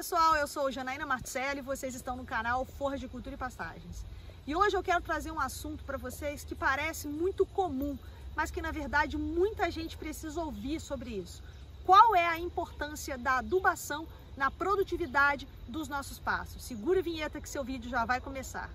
pessoal, eu sou Janaína Marcelli e vocês estão no canal Forragicultura e Pastagens. E hoje eu quero trazer um assunto para vocês que parece muito comum, mas que na verdade muita gente precisa ouvir sobre isso. Qual é a importância da adubação na produtividade dos nossos pastos? Segura a vinheta que seu vídeo já vai começar.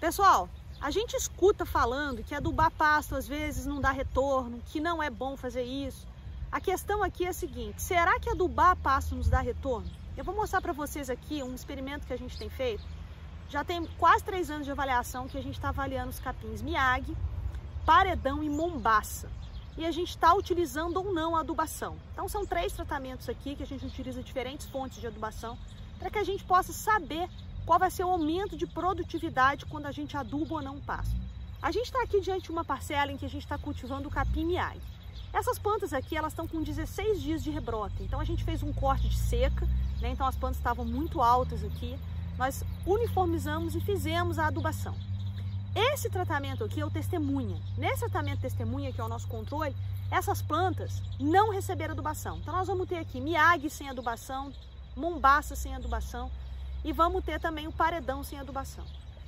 Pessoal, a gente escuta falando que adubar pasto às vezes não dá retorno, que não é bom fazer isso. A questão aqui é a seguinte: será que adubar pasto nos dá retorno? Eu vou mostrar para vocês aqui um experimento que a gente tem feito. Já tem quase 3 anos de avaliação que a gente está avaliando os capins Miyagi, paredão e mombaça. E a gente está utilizando ou não a adubação. Então são 3 tratamentos aqui que a gente utiliza diferentes fontes de adubação para que a gente possa saber qual vai ser o aumento de produtividade quando a gente aduba ou não o pasto. A gente está aqui diante de uma parcela em que a gente está cultivando o capim Miyagi. Essas plantas aqui, elas estão com 16 dias de rebrota. Então a gente fez um corte de seca, né? Então as plantas estavam muito altas aqui. Nós uniformizamos e fizemos a adubação. Esse tratamento aqui é o testemunha. Nesse tratamento testemunha, que é o nosso controle, essas plantas não receberam adubação. Então nós vamos ter aqui Miyagi sem adubação, mombaça sem adubação, e vamos ter também o paredão sem adubação.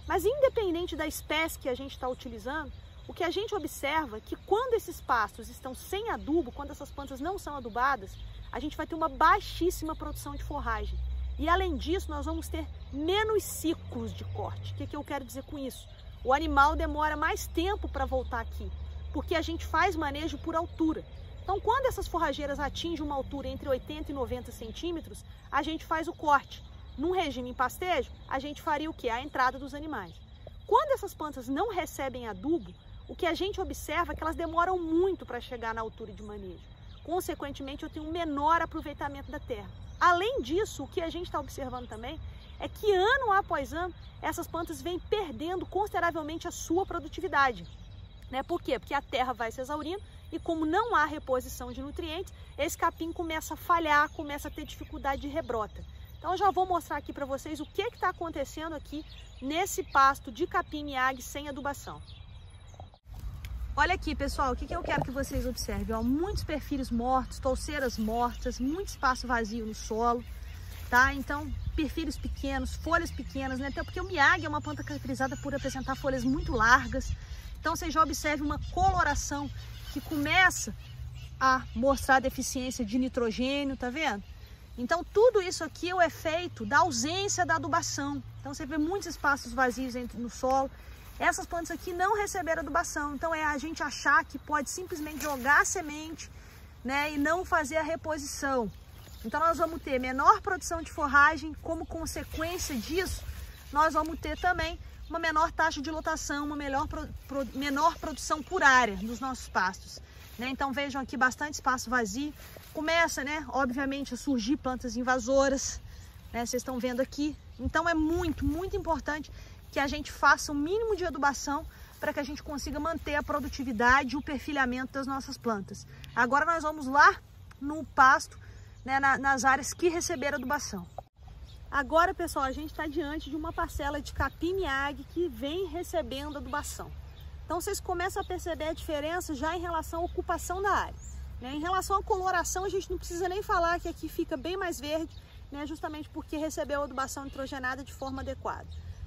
Mas independente da espécie que a gente está utilizando, o que a gente observa é que quando esses pastos estão sem adubo, quando essas plantas não são adubadas, a gente vai ter uma baixíssima produção de forragem. E além disso, nós vamos ter menos ciclos de corte. O que eu quero dizer com isso? O animal demora mais tempo para voltar aqui, porque a gente faz manejo por altura. Então, quando essas forrageiras atingem uma altura entre 80 e 90 centímetros, a gente faz o corte. Num regime em pastejo, a gente faria o quê? A entrada dos animais. Quando essas plantas não recebem adubo, o que a gente observa é que elas demoram muito para chegar na altura de manejo. Consequentemente, eu tenho um menor aproveitamento da terra. Além disso, o que a gente está observando também é que ano após ano, essas plantas vêm perdendo consideravelmente a sua produtividade. Né? Por quê? Porque a terra vai se exaurindo e como não há reposição de nutrientes, esse capim começa a falhar, começa a ter dificuldade de rebrota. Então eu já vou mostrar aqui para vocês o que está acontecendo aqui nesse pasto de capim Miyagi sem adubação. Olha aqui, pessoal, o que eu quero que vocês observem. Ó, muitos perfilhos mortos, touceiras mortas, muito espaço vazio no solo, tá? Então, perfilhos pequenos, folhas pequenas, né? Até porque o Miyagi é uma planta caracterizada por apresentar folhas muito largas. Então você já observa uma coloração que começa a mostrar deficiência de nitrogênio, tá vendo? Então tudo isso aqui é o efeito da ausência da adubação. Então você vê muitos espaços vazios no solo. Essas plantas aqui não receberam adubação. Então é a gente achar que pode simplesmente jogar a semente, né, e não fazer a reposição. Então nós vamos ter menor produção de forragem. Como consequência disso, nós vamos ter também uma menor taxa de lotação, uma menor produção por área dos nossos pastos. Né? Então vejam aqui bastante espaço vazio. Começa, né, obviamente, a surgir plantas invasoras, né, vocês estão vendo aqui. Então é muito importante que a gente faça o mínimo de adubação para que a gente consiga manter a produtividade e o perfilhamento das nossas plantas. Agora nós vamos lá no pasto, né, nas áreas que receberam adubação. Agora, pessoal, a gente está diante de uma parcela de capim Miyagi que vem recebendo adubação. Então vocês começam a perceber a diferença já em relação à ocupação da área. Né? Em relação à coloração, a gente não precisa nem falar que aqui fica bem mais verde, né? Justamente porque recebeu a adubação nitrogenada de forma adequada.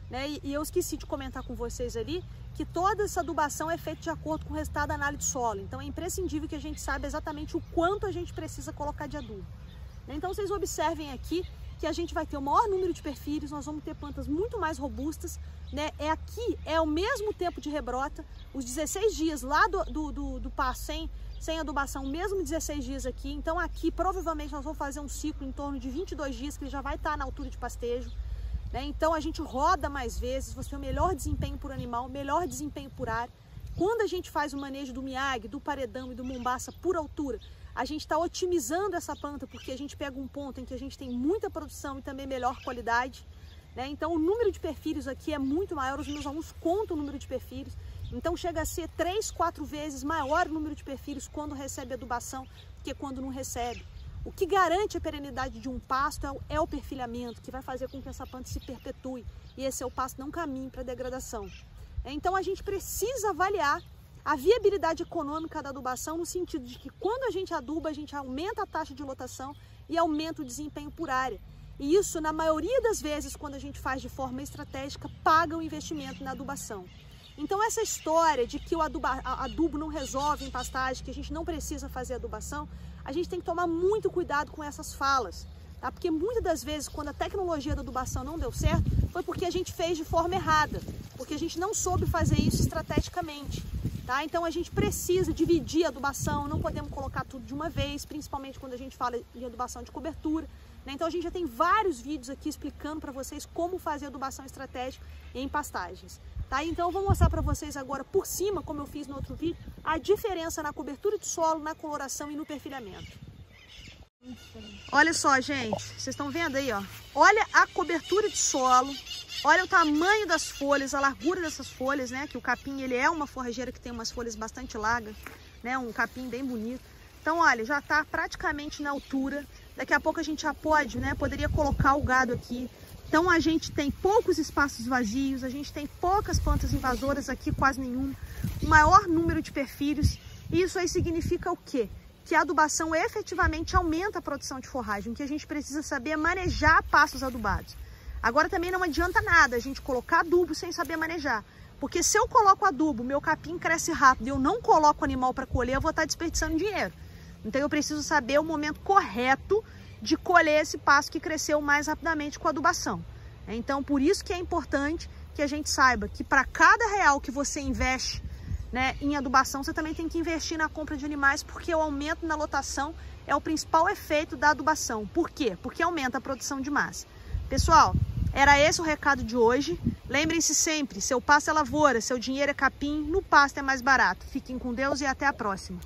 Né? E eu esqueci de comentar com vocês ali que toda essa adubação é feita de acordo com o resultado da análise de solo. Então é imprescindível que a gente saiba exatamente o quanto a gente precisa colocar de adubo. Né? Então vocês observem aqui que a gente vai ter o maior número de perfilhos, nós vamos ter plantas muito mais robustas, né? Aqui é o mesmo tempo de rebrota, os 16 dias lá do pasto sem adubação, mesmo 16 dias aqui. Então aqui provavelmente nós vamos fazer um ciclo em torno de 22 dias, que ele já vai estar na altura de pastejo. Né? Então a gente roda mais vezes, você tem o melhor desempenho por animal, melhor desempenho por área. Quando a gente faz o manejo do Miyagi, do paredão e do mombaça por altura, a gente está otimizando essa planta porque a gente pega um ponto em que a gente tem muita produção e também melhor qualidade. Né? Então o número de perfilhos aqui é muito maior, os meus alunos contam o número de perfilhos. Então chega a ser 3, 4 vezes maior o número de perfilhos quando recebe adubação que quando não recebe. O que garante a perenidade de um pasto é o perfilhamento, que vai fazer com que essa planta se perpetue e esse seu pasto não caminhe para a degradação. Então a gente precisa avaliar a viabilidade econômica da adubação no sentido de que quando a gente aduba, a gente aumenta a taxa de lotação e aumenta o desempenho por área. E isso, na maioria das vezes, quando a gente faz de forma estratégica, paga o investimento na adubação. Então essa história de que o adubo não resolve em pastagem, que a gente não precisa fazer adubação, a gente tem que tomar muito cuidado com essas falas, tá? Porque muitas das vezes, quando a tecnologia da adubação não deu certo, foi porque a gente fez de forma errada, porque a gente não soube fazer isso estrategicamente, tá? Então a gente precisa dividir a adubação, não podemos colocar tudo de uma vez, principalmente quando a gente fala de adubação de cobertura, né? Então a gente já tem vários vídeos aqui explicando para vocês como fazer adubação estratégica em pastagens. Tá? Então eu vou mostrar para vocês agora por cima, como eu fiz no outro vídeo, a diferença na cobertura de solo, na coloração e no perfilhamento. Olha só, gente, vocês estão vendo aí, ó. Olha a cobertura de solo, olha o tamanho das folhas, a largura dessas folhas, né? Que o capim, ele é uma forrageira que tem umas folhas bastante largas, né? Um capim bem bonito. Então, olha, já está praticamente na altura. Daqui a pouco a gente já pode, né? Poderia colocar o gado aqui. Então a gente tem poucos espaços vazios, a gente tem poucas plantas invasoras aqui, quase nenhuma, o maior número de perfilhos. Isso aí significa o quê? Que a adubação efetivamente aumenta a produção de forragem. O que a gente precisa saber é manejar pastos adubados. Agora também não adianta nada a gente colocar adubo sem saber manejar. Porque se eu coloco adubo, meu capim cresce rápido e eu não coloco animal para colher, eu vou estar desperdiçando dinheiro. Então eu preciso saber o momento correto de colher esse pasto que cresceu mais rapidamente com a adubação. Então, por isso que é importante que a gente saiba que para cada real que você investe, né, em adubação, você também tem que investir na compra de animais, porque o aumento na lotação é o principal efeito da adubação. Por quê? Porque aumenta a produção de massa. Pessoal, era esse o recado de hoje. Lembrem-se sempre, seu pasto é lavoura, seu dinheiro é capim, no pasto é mais barato. Fiquem com Deus e até a próxima.